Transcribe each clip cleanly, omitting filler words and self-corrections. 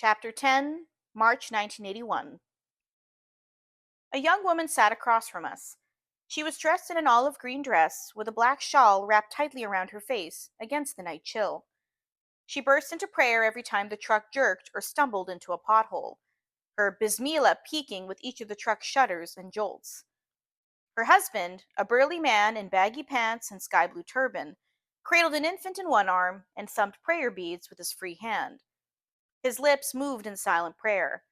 Chapter 10, March 1981. A young woman sat across from us. She was dressed in an olive green dress with a black shawl wrapped tightly around her face against the night chill. She burst into prayer every time the truck jerked or stumbled into a pothole, her bismillah peaking with each of the truck's shudders and jolts. Her husband, a burly man in baggy pants and sky blue turban, cradled an infant in one arm and thumped prayer beads with his free hand. His lips moved in silent prayer.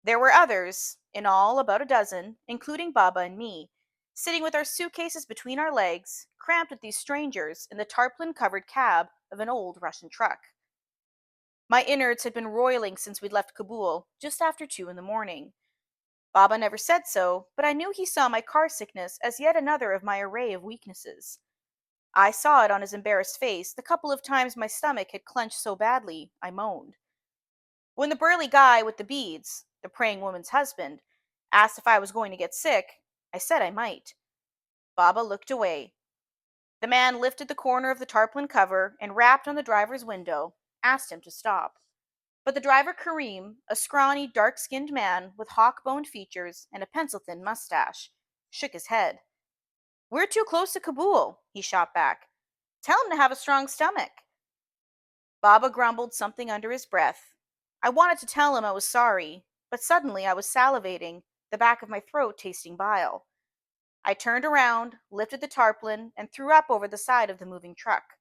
There were others, in all about a dozen, including Baba and me, sitting with our suitcases between our legs, cramped with these strangers in the tarpaulin-covered cab of an old Russian truck. My innards had been roiling since we'd left Kabul, just after 2 in the morning. Baba never said so, but I knew he saw my car sickness as yet another of my array of weaknesses. I saw it on his embarrassed face the couple of times my stomach had clenched so badly I moaned. When the burly guy with the beads, the praying woman's husband, asked if I was going to get sick, I said I might. Baba looked away. The man lifted the corner of the tarpaulin cover and rapped on the driver's window, asked him to stop. But the driver Kareem, a scrawny, dark-skinned man with hawk-boned features and a pencil-thin mustache, shook his head. "We're too close to Kabul," he shot back. "Tell him to have a strong stomach." Baba grumbled something under his breath. I wanted to tell him I was sorry, but suddenly I was salivating, the back of my throat tasting bile. I turned around, lifted the tarpaulin, and threw up over the side of the moving truck.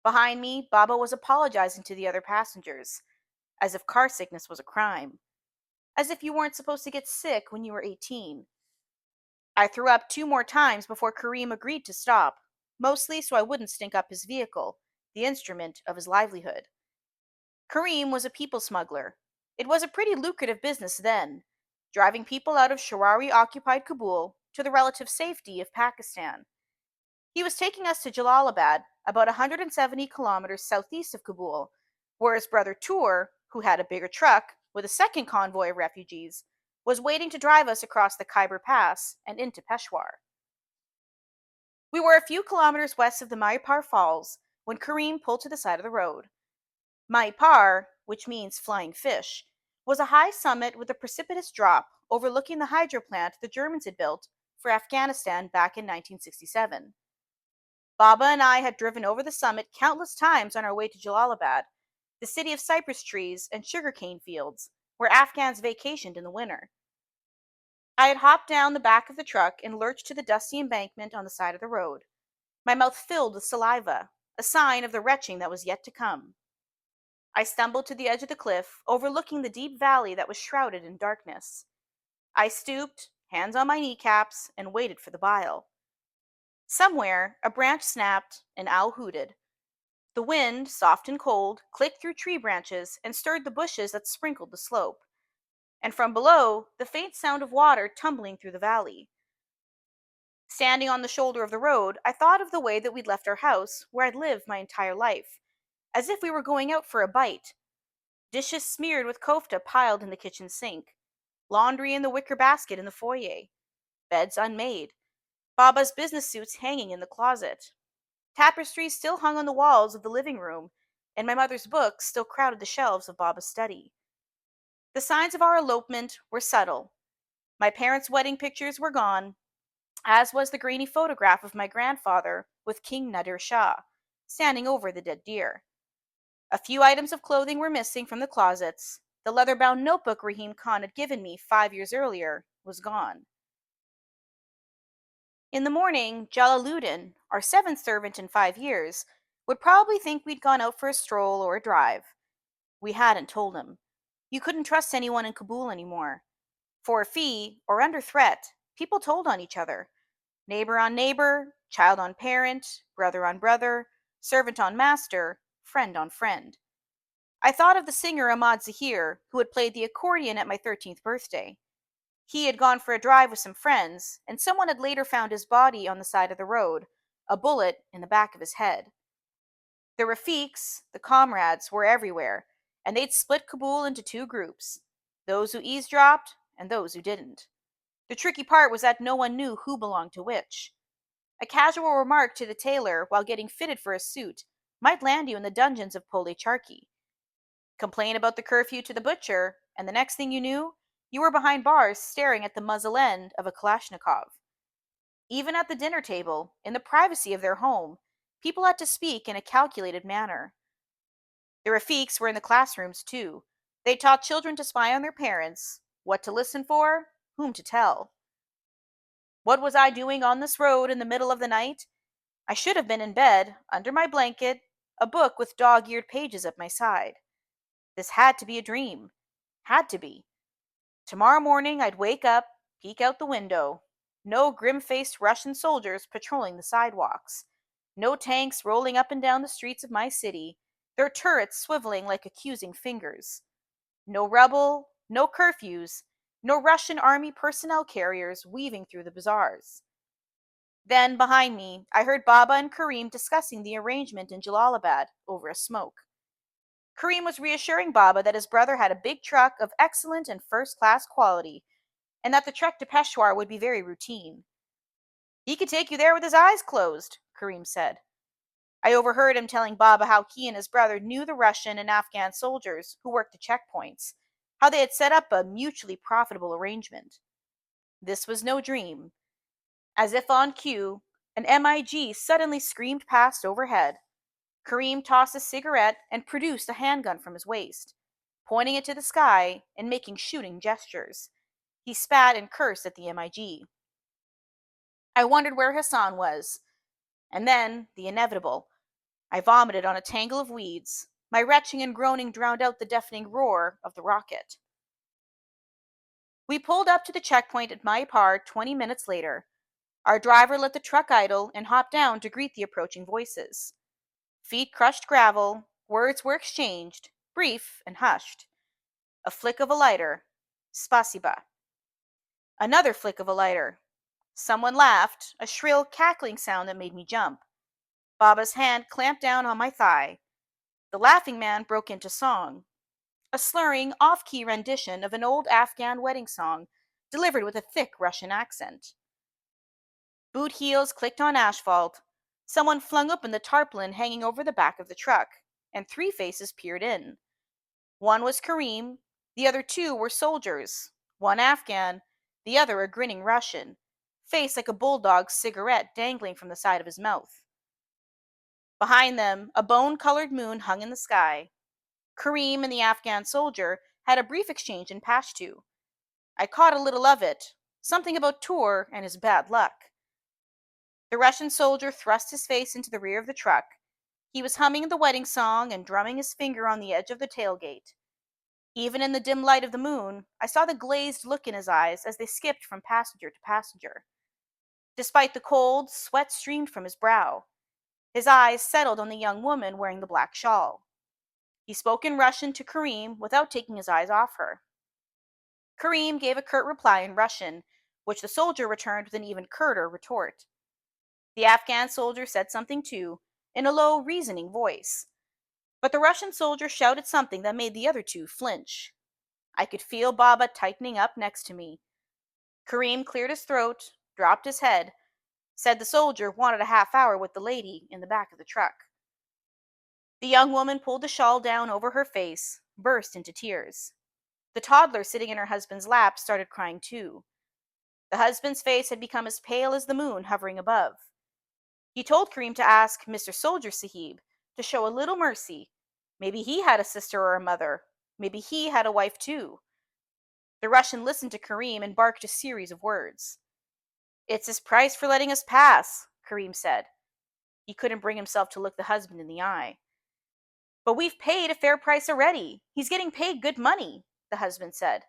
Behind me, Baba was apologizing to the other passengers, as if car sickness was a crime. As if you weren't supposed to get sick when you were 18. I threw up 2 more times before Kareem agreed to stop, mostly so I wouldn't stink up his vehicle, the instrument of his livelihood. Kareem was a people smuggler. It was a pretty lucrative business then, driving people out of Sharari-occupied Kabul to the relative safety of Pakistan. He was taking us to Jalalabad, about 170 kilometers southeast of Kabul, where his brother Tour, who had a bigger truck with a second convoy of refugees, was waiting to drive us across the Khyber Pass and into Peshawar. We were a few kilometers west of the Maipar Falls when Kareem pulled to the side of the road. Maipar, which means flying fish, was a high summit with a precipitous drop overlooking the hydro plant the Germans had built for Afghanistan back in 1967. Baba and I had driven over the summit countless times on our way to Jalalabad, the city of cypress trees and sugarcane fields, where Afghans vacationed in the winter. I had hopped down the back of the truck and lurched to the dusty embankment on the side of the road, my mouth filled with saliva, a sign of the retching that was yet to come. I stumbled to the edge of the cliff, overlooking the deep valley that was shrouded in darkness. I stooped, hands on my kneecaps, and waited for the bile. Somewhere, a branch snapped, an owl hooted. The wind, soft and cold, clicked through tree branches and stirred the bushes that sprinkled the slope. And from below, the faint sound of water tumbling through the valley. Standing on the shoulder of the road, I thought of the way that we'd left our house, where I'd lived my entire life, as if we were going out for a bite. Dishes smeared with kofta piled in the kitchen sink, laundry in the wicker basket in the foyer, beds unmade, Baba's business suits hanging in the closet. Tapestries still hung on the walls of the living room, and my mother's books still crowded the shelves of Baba's study. The signs of our elopement were subtle. My parents' wedding pictures were gone, as was the grainy photograph of my grandfather with King Nadir Shah, standing over the dead deer. A few items of clothing were missing from the closets. The leather-bound notebook Rahim Khan had given me 5 years earlier was gone. In the morning, Jalaluddin, our 7th servant in 5 years, would probably think we'd gone out for a stroll or a drive. We hadn't told him. You couldn't trust anyone in Kabul anymore. For a fee, or under threat, people told on each other. Neighbor on neighbor, child on parent, brother on brother, servant on master, friend on friend. I thought of the singer Ahmad Zahir, who had played the accordion at my 13th birthday. He had gone for a drive with some friends, and someone had later found his body on the side of the road, a bullet in the back of his head. The Rafiqs, the comrades, were everywhere, and they'd split Kabul into 2 groups, those who eavesdropped and those who didn't. The tricky part was that no one knew who belonged to which. A casual remark to the tailor while getting fitted for a suit might land you in the dungeons of Polecharki. Complain about the curfew to the butcher, and the next thing you knew, you were behind bars staring at the muzzle end of a Kalashnikov. Even at the dinner table, in the privacy of their home, people had to speak in a calculated manner. The Rafiks were in the classrooms too. They taught children to spy on their parents, what to listen for, whom to tell. What was I doing on this road in the middle of the night? I should have been in bed, under my blanket, a book with dog eared pages at my side. This had to be a dream. Had to be. Tomorrow morning I'd wake up, peek out the window. No grim faced Russian soldiers patrolling the sidewalks. No tanks rolling up and down the streets of my city, their turrets swiveling like accusing fingers. No rubble, no curfews, no Russian army personnel carriers weaving through the bazaars. Then, behind me, I heard Baba and Kareem discussing the arrangement in Jalalabad over a smoke. Kareem was reassuring Baba that his brother had a big truck of excellent and first class quality, and that the trek to Peshawar would be very routine. He could take you there with his eyes closed, Kareem said. I overheard him telling Baba how he and his brother knew the Russian and Afghan soldiers who worked the checkpoints, how they had set up a mutually profitable arrangement. This was no dream. As if on cue, an MiG suddenly screamed past overhead. Kareem tossed a cigarette and produced a handgun from his waist, pointing it to the sky and making shooting gestures. He spat and cursed at the MiG. I wondered where Hassan was, and then the inevitable. I vomited on a tangle of weeds. My retching and groaning drowned out the deafening roar of the rocket. We pulled up to the checkpoint at Maipar 20 minutes later. Our driver let the truck idle and hopped down to greet the approaching voices. Feet crushed gravel, words were exchanged, brief and hushed. A flick of a lighter. Spasiba. Another flick of a lighter. Someone laughed, a shrill, cackling sound that made me jump. Baba's hand clamped down on my thigh. The laughing man broke into song, a slurring, off-key rendition of an old Afghan wedding song, delivered with a thick Russian accent. Boot heels clicked on asphalt. Someone flung open the tarpaulin hanging over the back of the truck, and 3 faces peered in. One was Kareem, the other 2 were soldiers, one Afghan, the other a grinning Russian, face like a bulldog's cigarette dangling from the side of his mouth. Behind them, a bone-colored moon hung in the sky. Kareem and the Afghan soldier had a brief exchange in Pashto. I caught a little of it, something about Tur and his bad luck. The Russian soldier thrust his face into the rear of the truck. He was humming the wedding song and drumming his finger on the edge of the tailgate. Even in the dim light of the moon, I saw the glazed look in his eyes as they skipped from passenger to passenger. Despite the cold, sweat streamed from his brow. His eyes settled on the young woman wearing the black shawl. He spoke in Russian to Kareem without taking his eyes off her. Kareem gave a curt reply in Russian, which the soldier returned with an even curter retort. The Afghan soldier said something too, in a low, reasoning voice. But the Russian soldier shouted something that made the other 2 flinch. I could feel Baba tightening up next to me. Kareem cleared his throat, dropped his head, said the soldier wanted a half hour with the lady in the back of the truck. The young woman pulled the shawl down over her face, burst into tears. The toddler sitting in her husband's lap started crying too. The husband's face had become as pale as the moon hovering above. He told Kareem to ask Mr. Soldier Sahib to show a little mercy. Maybe he had a sister or a mother. Maybe he had a wife too. The Russian listened to Kareem and barked a series of words. It's his price for letting us pass, Kareem said. He couldn't bring himself to look the husband in the eye. But we've paid a fair price already. He's getting paid good money, the husband said.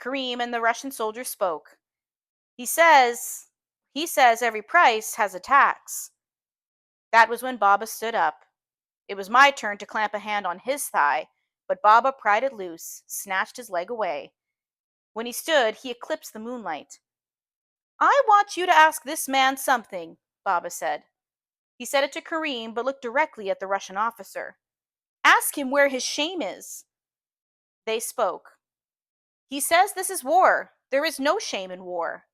Kareem and the Russian soldier spoke. He says every price has a tax. That was when Baba stood up. It was my turn to clamp a hand on his thigh, but Baba pried it loose, snatched his leg away. When he stood, he eclipsed the moonlight. I want you to ask this man something, Baba said. He said it to Kareem, but looked directly at the Russian officer. Ask him where his shame is. They spoke. He says this is war. There is no shame in war.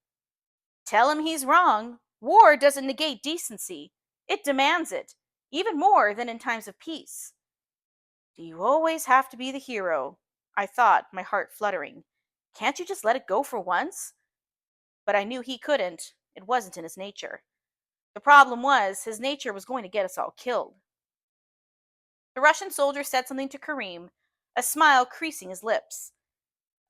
Tell him he's wrong. War doesn't negate decency. It demands it, even more than in times of peace. Do you always have to be the hero? I thought, my heart fluttering. Can't you just let it go for once? But I knew he couldn't. It wasn't in his nature. The problem was, his nature was going to get us all killed. The Russian soldier said something to Kareem, a smile creasing his lips.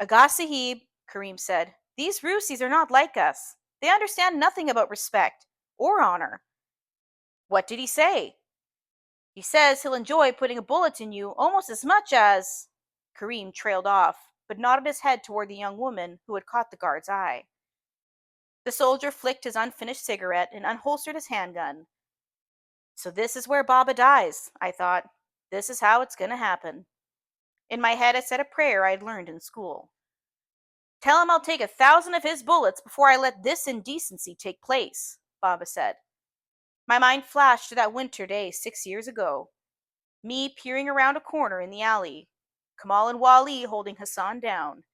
Aga Sahib, Kareem said, these Rusis are not like us. They understand nothing about respect or honor. What did he say? He says he'll enjoy putting a bullet in you almost as much as. Kareem trailed off, but nodded his head toward the young woman who had caught the guard's eye. The soldier flicked his unfinished cigarette and unholstered his handgun. So this is where Baba dies, I thought. This is how it's going to happen. In my head, I said a prayer I'd learned in school. Tell him I'll take 1,000 of his bullets before I let this indecency take place, Baba said. My mind flashed to that winter day 6 years ago. Me peering around a corner in the alley. Kamal and Wali holding Hassan down.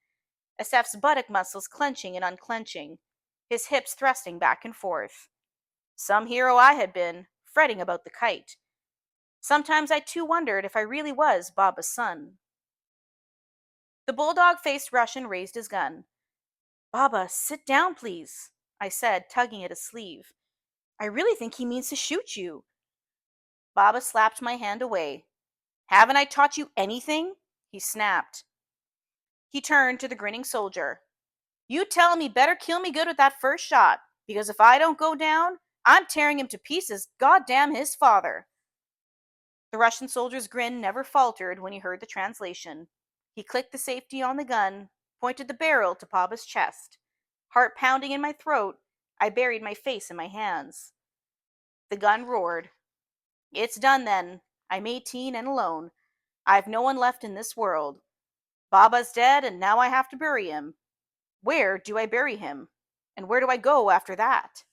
Asef's buttock muscles clenching and unclenching. His hips thrusting back and forth. Some hero I had been, fretting about the kite. Sometimes I too wondered if I really was Baba's son. The bulldog-faced Russian raised his gun. Baba, sit down, please, I said, tugging at his sleeve. I really think he means to shoot you. Baba slapped my hand away. Haven't I taught you anything? He snapped. He turned to the grinning soldier. You tell him he better kill me good with that first shot, because if I don't go down, I'm tearing him to pieces, goddamn his father. The Russian soldier's grin never faltered when he heard the translation. He clicked the safety on the gun, pointed the barrel to Baba's chest. Heart pounding in my throat, I buried my face in my hands. The gun roared. It's done then. I'm 18 and alone. I've no one left in this world. Baba's dead, and now I have to bury him. Where do I bury him? And where do I go after that?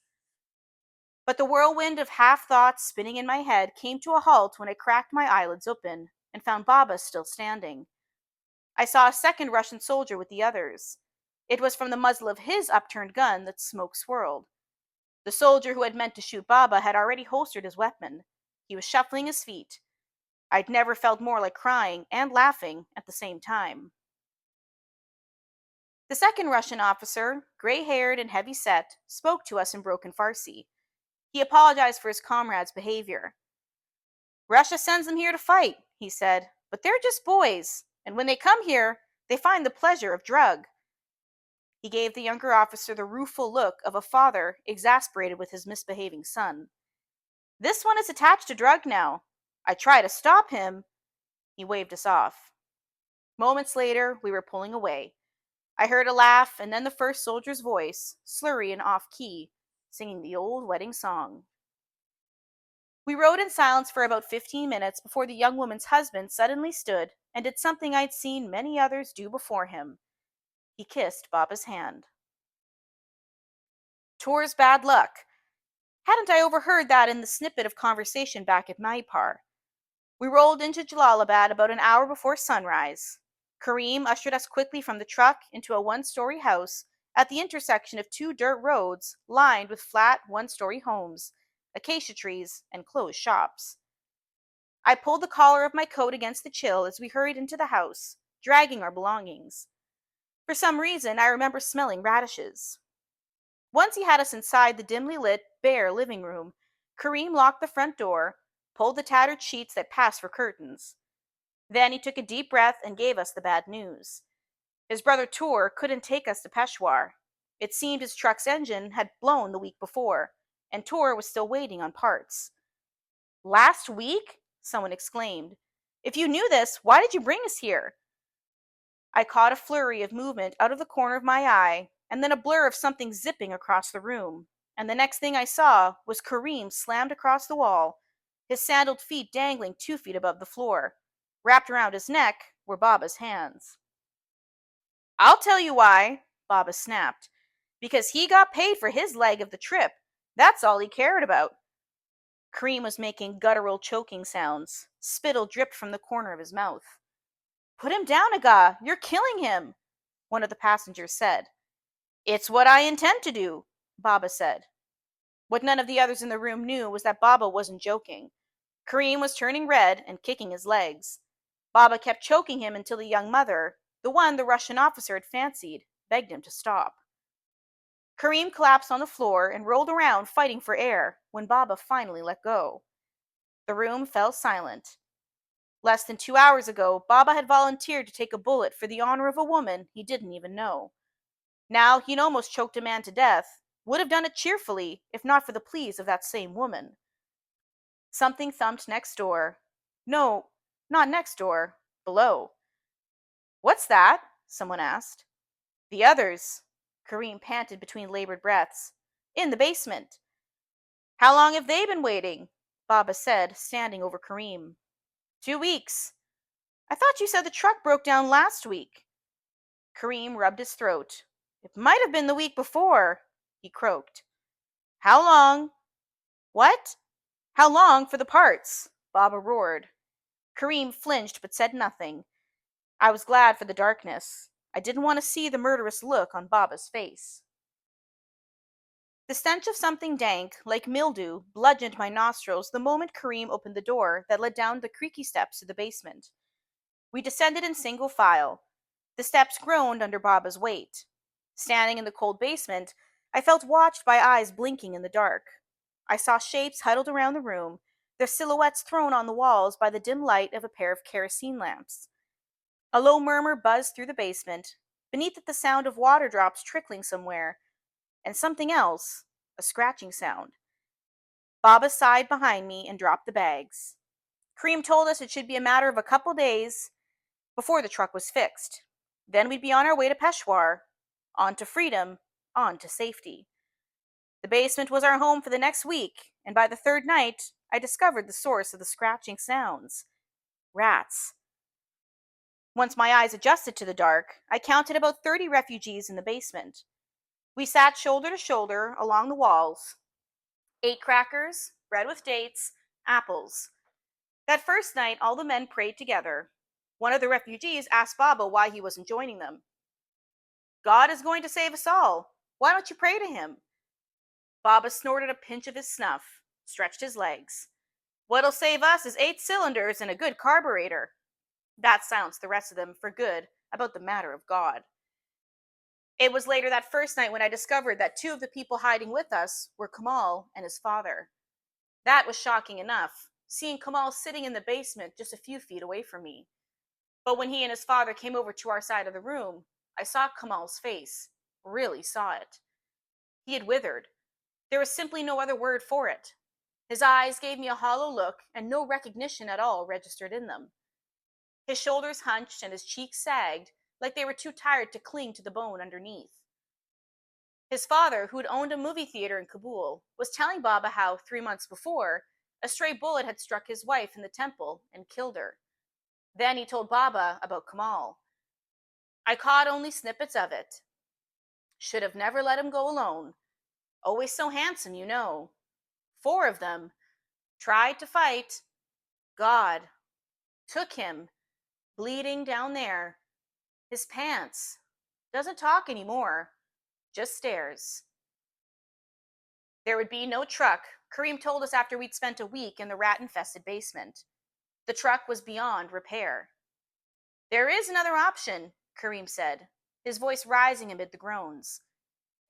But the whirlwind of half-thoughts spinning in my head came to a halt when I cracked my eyelids open and found Baba still standing. I saw a second Russian soldier with the others. It was from the muzzle of his upturned gun that smoke swirled. The soldier who had meant to shoot Baba had already holstered his weapon. He was shuffling his feet. I'd never felt more like crying and laughing at the same time. The second Russian officer, gray-haired and heavy-set, spoke to us in broken Farsi. He apologized for his comrade's behavior. Russia sends them here to fight, he said, but they're just boys, and when they come here, they find the pleasure of drug. He gave the younger officer the rueful look of a father exasperated with his misbehaving son. This one is attached to drug now. I try to stop him. He waved us off. Moments later, we were pulling away. I heard a laugh and then the first soldier's voice, slurry and off-key, singing the old wedding song. We rode in silence for about 15 minutes before the young woman's husband suddenly stood and did something I'd seen many others do before him. He kissed Baba's hand. Tour's bad luck. Hadn't I overheard that in the snippet of conversation back at Maipar? We rolled into Jalalabad about an hour before sunrise. Kareem ushered us quickly from the truck into a one-story house at the intersection of two dirt roads lined with flat one-story homes, acacia trees, and closed shops. I pulled the collar of my coat against the chill as we hurried into the house, dragging our belongings. For some reason, I remember smelling radishes. Once he had us inside the dimly lit, bare living room, Kareem locked the front door, pulled the tattered sheets that passed for curtains. Then he took a deep breath and gave us the bad news. His brother Tour couldn't take us to Peshawar. It seemed his truck's engine had blown the week before, and Tour was still waiting on parts. Last week? Someone exclaimed. If you knew this, why did you bring us here? I caught a flurry of movement out of the corner of my eye, and then a blur of something zipping across the room, and the next thing I saw was Kareem slammed across the wall, his sandaled feet dangling 2 feet above the floor. Wrapped around his neck were Baba's hands. I'll tell you why, Baba snapped. Because he got paid for his leg of the trip. That's all he cared about. Kareem was making guttural choking sounds. Spittle dripped from the corner of his mouth. Put him down, Aga. You're killing him, one of the passengers said. It's what I intend to do, Baba said. What none of the others in the room knew was that Baba wasn't joking. Kareem was turning red and kicking his legs. Baba kept choking him until the young mother, the one the Russian officer had fancied, begged him to stop. Kareem collapsed on the floor and rolled around fighting for air when Baba finally let go. The room fell silent. Less than 2 hours ago, Baba had volunteered to take a bullet for the honor of a woman he didn't even know. Now he'd almost choked a man to death, would have done it cheerfully if not for the pleas of that same woman. Something thumped next door. No, not next door, below. What's that? Someone asked. The others, Kareem panted between labored breaths. In the basement. How long have they been waiting? Baba said, standing over Kareem. 2 weeks. I thought you said the truck broke down last week. Kareem rubbed his throat. It might have been the week before, he croaked. How long? What? How long for the parts? Baba roared. Kareem flinched but said nothing. I was glad for the darkness. I didn't want to see the murderous look on Baba's face. The stench of something dank, like mildew, bludgeoned my nostrils the moment Kareem opened the door that led down the creaky steps to the basement. We descended in single file. The steps groaned under Baba's weight. Standing in the cold basement, I felt watched by eyes blinking in the dark. I saw shapes huddled around the room, their silhouettes thrown on the walls by the dim light of a pair of kerosene lamps. A low murmur buzzed through the basement, beneath it the sound of water drops trickling somewhere, and something else, a scratching sound. Baba sighed behind me and dropped the bags. Kareem told us it should be a matter of a couple days before the truck was fixed. Then we'd be on our way to Peshawar, on to freedom, on to safety. The basement was our home for the next week, and by the third night, I discovered the source of the scratching sounds. Rats. Once my eyes adjusted to the dark, I counted about 30 refugees in the basement. We sat shoulder to shoulder along the walls, ate crackers, bread with dates, apples. That first night, all the men prayed together. One of the refugees asked Baba why he wasn't joining them. God is going to save us all. Why don't you pray to him? Baba snorted a pinch of his snuff, stretched his legs. What'll save us is 8 cylinders and a good carburetor. That silenced the rest of them for good about the matter of God. It was later that first night when I discovered that 2 of the people hiding with us were Kamal and his father. That was shocking enough, seeing Kamal sitting in the basement just a few feet away from me. But when he and his father came over to our side of the room, I saw Kamal's face, really saw it. He had withered. There was simply no other word for it. His eyes gave me a hollow look, and no recognition at all registered in them. His shoulders hunched and his cheeks sagged, like they were too tired to cling to the bone underneath. His father, who had owned a movie theater in Kabul, was telling Baba how, 3 months before, a stray bullet had struck his wife in the temple and killed her. Then he told Baba about Kamal. I caught only snippets of it. Should have never let him go alone. Always so handsome, you know. 4 of them tried to fight. God took him, bleeding down there. His pants. Doesn't talk anymore. Just stares. There would be no truck, Kareem told us after we'd spent a week in the rat-infested basement. The truck was beyond repair. There is another option, Kareem said, his voice rising amid the groans.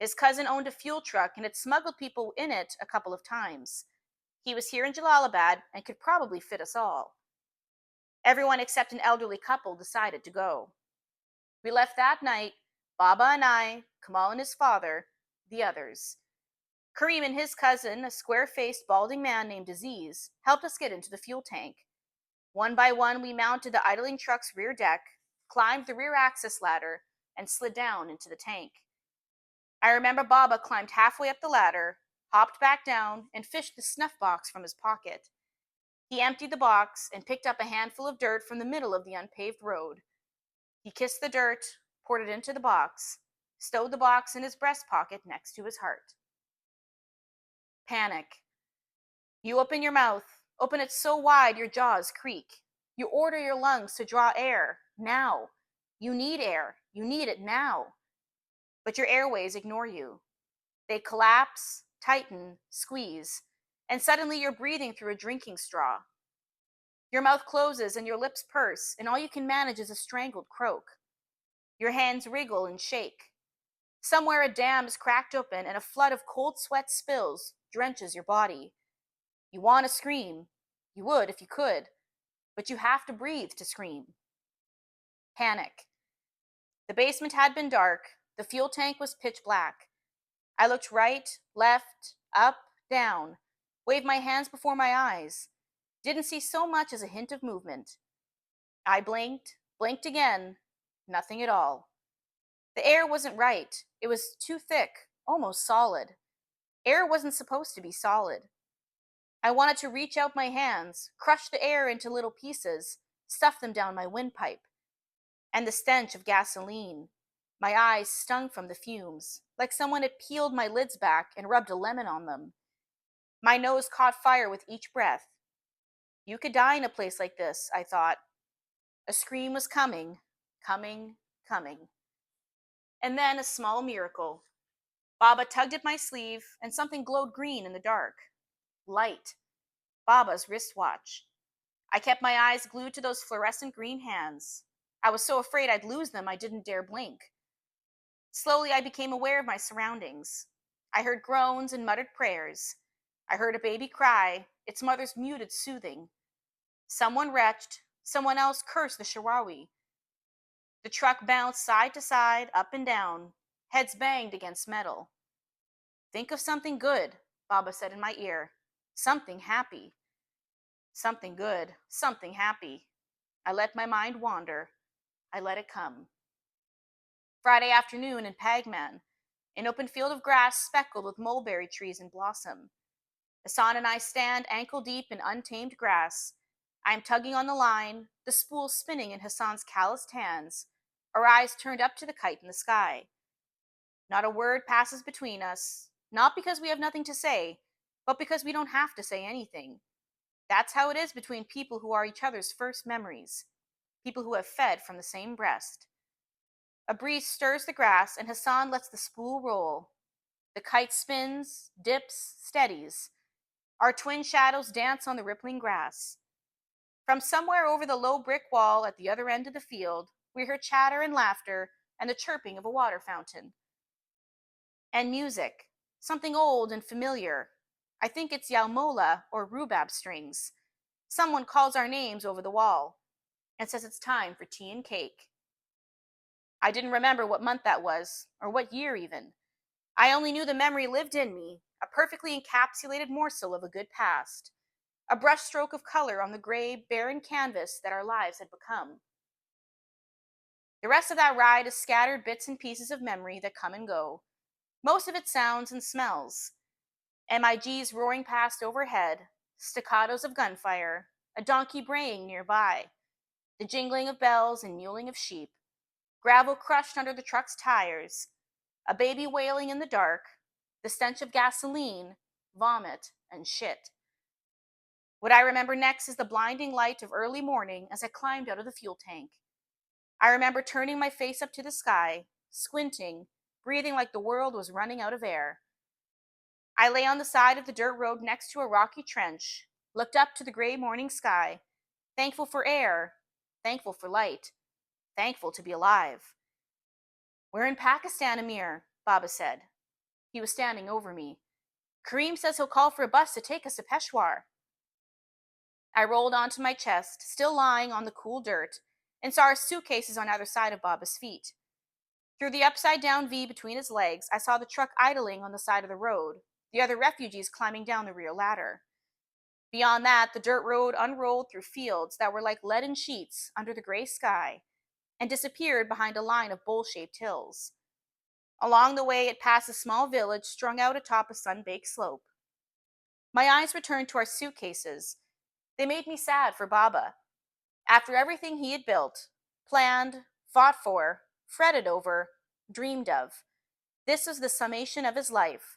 His cousin owned a fuel truck and had smuggled people in it a couple of times. He was here in Jalalabad and could probably fit us all. Everyone except an elderly couple decided to go. We left that night, Baba and I, Kamal and his father, the others. Kareem and his cousin, a square-faced, balding man named Aziz, helped us get into the fuel tank. One by one, we mounted the idling truck's rear deck, climbed the rear access ladder, and slid down into the tank. I remember Baba climbed halfway up the ladder, hopped back down, and fished the snuff box from his pocket. He emptied the box and picked up a handful of dirt from the middle of the unpaved road. He kissed the dirt, poured it into the box, stowed the box in his breast pocket next to his heart. Panic. You open your mouth, open it so wide your jaws creak. You order your lungs to draw air, now. You need air, you need it now. But your airways ignore you. They collapse, tighten, squeeze, and suddenly you're breathing through a drinking straw. Your mouth closes and your lips purse, and all you can manage is a strangled croak. Your hands wriggle and shake. Somewhere a dam is cracked open and a flood of cold sweat spills, drenches your body. You want to scream. You would if you could, but you have to breathe to scream. Panic. The basement had been dark. The fuel tank was pitch black. I looked right, left, up, down, waved my hands before my eyes. Didn't see so much as a hint of movement. I blinked, blinked again. Nothing at all. The air wasn't right. It was too thick, almost solid. Air wasn't supposed to be solid. I wanted to reach out my hands, crush the air into little pieces, stuff them down my windpipe. And the stench of gasoline. My eyes stung from the fumes, like someone had peeled my lids back and rubbed a lemon on them. My nose caught fire with each breath. You could die in a place like this, I thought. A scream was coming, coming, coming. And then a small miracle. Baba tugged at my sleeve, and something glowed green in the dark. Light. Baba's wristwatch. I kept my eyes glued to those fluorescent green hands. I was so afraid I'd lose them I didn't dare blink. Slowly I became aware of my surroundings. I heard groans and muttered prayers. I heard a baby cry, its mother's muted soothing. Someone retched, someone else cursed the Shirawi. The truck bounced side to side, up and down. Heads banged against metal. Think of something good, Baba said in my ear. Something happy. Something good, something happy. I let my mind wander. I let it come. Friday afternoon in Pagman, an open field of grass speckled with mulberry trees in blossom. Hassan and I stand ankle deep in untamed grass. I am tugging on the line, the spool spinning in Hassan's calloused hands, our eyes turned up to the kite in the sky. Not a word passes between us, not because we have nothing to say, but because we don't have to say anything. That's how it is between people who are each other's first memories, people who have fed from the same breast. A breeze stirs the grass, and Hassan lets the spool roll. The kite spins, dips, steadies. Our twin shadows dance on the rippling grass. From somewhere over the low brick wall at the other end of the field, we hear chatter and laughter and the chirping of a water fountain. And music, something old and familiar. I think it's Yalmola or rhubarb strings. Someone calls our names over the wall and says it's time for tea and cake. I didn't remember what month that was, or what year even. I only knew the memory lived in me, a perfectly encapsulated morsel of a good past, a brushstroke of color on the gray, barren canvas that our lives had become. The rest of that ride is scattered bits and pieces of memory that come and go, most of it sounds and smells. MIGs roaring past overhead, staccatos of gunfire, a donkey braying nearby, the jingling of bells and mewling of sheep, gravel crushed under the truck's tires, a baby wailing in the dark, the stench of gasoline, vomit, and shit. What I remember next is the blinding light of early morning as I climbed out of the fuel tank. I remember turning my face up to the sky, squinting, breathing like the world was running out of air. I lay on the side of the dirt road next to a rocky trench, looked up to the gray morning sky, thankful for air, thankful for light, thankful to be alive. We're in Pakistan, Amir, Baba said. He was standing over me. Kareem says he'll call for a bus to take us to Peshawar. I rolled onto my chest, still lying on the cool dirt, and saw our suitcases on either side of Baba's feet. Through the upside-down V between his legs, I saw the truck idling on the side of the road, the other refugees climbing down the rear ladder. Beyond that, the dirt road unrolled through fields that were like leaden sheets under the gray sky and disappeared behind a line of bowl-shaped hills. Along the way, it passed a small village strung out atop a sun-baked slope. My eyes returned to our suitcases. They made me sad for Baba. After everything he had built, planned, fought for, fretted over, dreamed of, this was the summation of his life.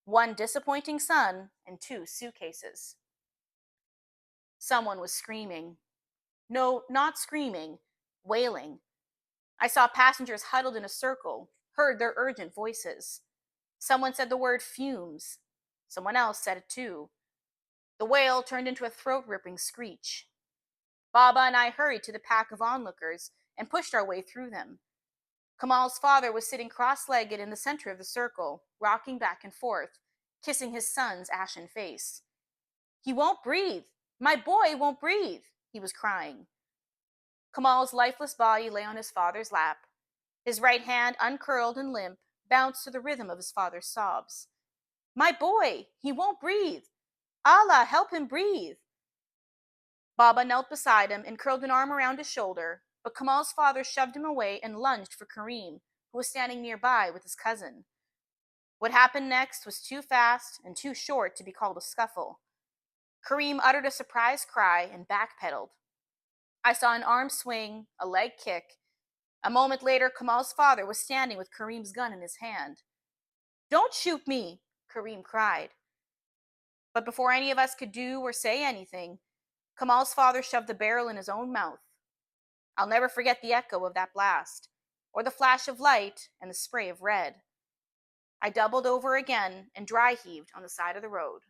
1 disappointing son and 2 suitcases. Someone was screaming. No, not screaming, wailing. I saw passengers huddled in a circle, heard their urgent voices. Someone said the word fumes. Someone else said it too. The wail turned into a throat-ripping screech. Baba and I hurried to the pack of onlookers and pushed our way through them. Kamal's father was sitting cross-legged in the center of the circle, rocking back and forth, kissing his son's ashen face. He won't breathe. My boy won't breathe, he was crying. Kamal's lifeless body lay on his father's lap. His right hand, uncurled and limp, bounced to the rhythm of his father's sobs. My boy, he won't breathe. Allah, help him breathe. Baba knelt beside him and curled an arm around his shoulder, but Kamal's father shoved him away and lunged for Kareem, who was standing nearby with his cousin. What happened next was too fast and too short to be called a scuffle. Kareem uttered a surprised cry and backpedaled. I saw an arm swing, a leg kick. A moment later, Kamal's father was standing with Kareem's gun in his hand. Don't shoot me, Kareem cried. But before any of us could do or say anything, Kamal's father shoved the barrel in his own mouth. I'll never forget the echo of that blast, or the flash of light and the spray of red. I doubled over again and dry heaved on the side of the road.